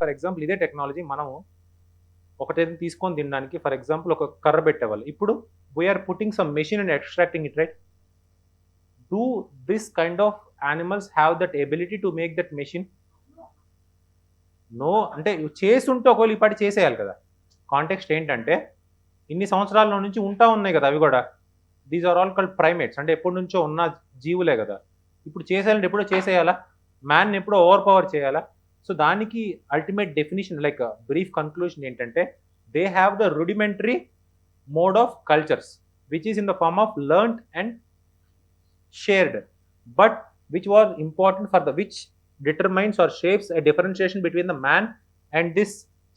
For example ఇదే technology మనము ఒకటేది తీసుకొని తినడానికి ఫర్ ఎగ్జాంపుల్ ఒక కర్ర పెట్టేవాళ్ళు. ఇప్పుడు we are putting some machine and extracting it, right? Do this kind of animals have that ability to make that machine? No. అంటే చేసుంటే ఒకవేళ ఈ పాటి చేసేయాలి కదా. కాంటెక్స్ట్ ఏంటంటే ఇన్ని సంవత్సరాల నుంచి ఉంటా ఉన్నాయి కదా అవి కూడా. These are all called primates. అంటే ఎప్పటి నుంచో ఉన్న జీవులే కదా. ఇప్పుడు చేసేయాలంటే ఎప్పుడో చేసేయాలా? మ్యాన్ ఎప్పుడో ఓవర్ పవర్ చేయాలా? సో దానికి ultimate definition like brief conclusion ఏంటంటే they have the rudimentary mode of cultures which is in the form of learned and shared, but which was important for the which determines or shapes a differentiation between the man and this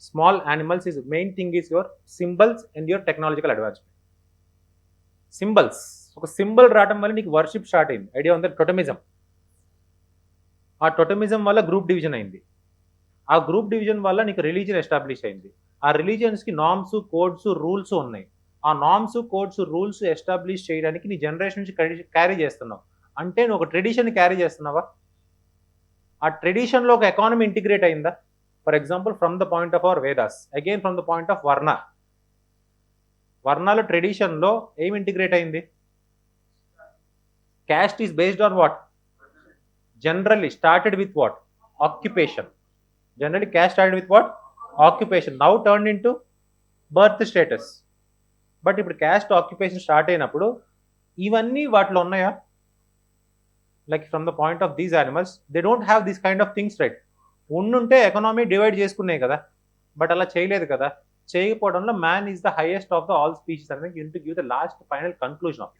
small animals is main thing is your symbols and your technological advancement. Symbols, ఒక symbol రావటం వల్ల నీకు worship start అయింది. Idea ఉంది? టోటమిజం. ఆ టోటమిజం వల్ల group division అయింది. ఆ గ్రూప్ డివిజన్ వల్ల నీకు రిలీజియన్ ఎస్టాబ్లిష్ అయింది. ఆ రిలీజియన్స్కి నామ్స్, కోడ్స్, రూల్స్ ఉన్నాయి. ఆ నామ్స్, కోడ్స్, రూల్స్ ఎస్టాబ్లిష్ చేయడానికి నీ జనరేషన్ నుంచి క్యారీ చేస్తున్నావు. అంటే నువ్వు ఒక ట్రెడిషన్ క్యారీ చేస్తున్నావా? ఆ ట్రెడిషన్లో ఒక ఎకానమీ ఇంటిగ్రేట్ అయిందా? For example from the point of our Vedas, again from the point of వర్ణ. వర్ణాల ట్రెడిషన్లో ఏం ఇంటిగ్రేట్ అయింది? Caste is based on what? Generally started with what? Occupation. Generally caste started with what? Occupation. Now turn in to birth status. But ఇప్పుడు caste occupation start అయినప్పుడు ఇవన్నీ వాటిలో ఉన్నాయా? Like from the point of these animals they don't have this kind of things, right? ఉండుంటే economy divide చేసుకున్నాయి కదా, but అలా చేయలేదు కదా. చేయకపోవడంలో man is the highest of the all species అనేది give the last final conclusion of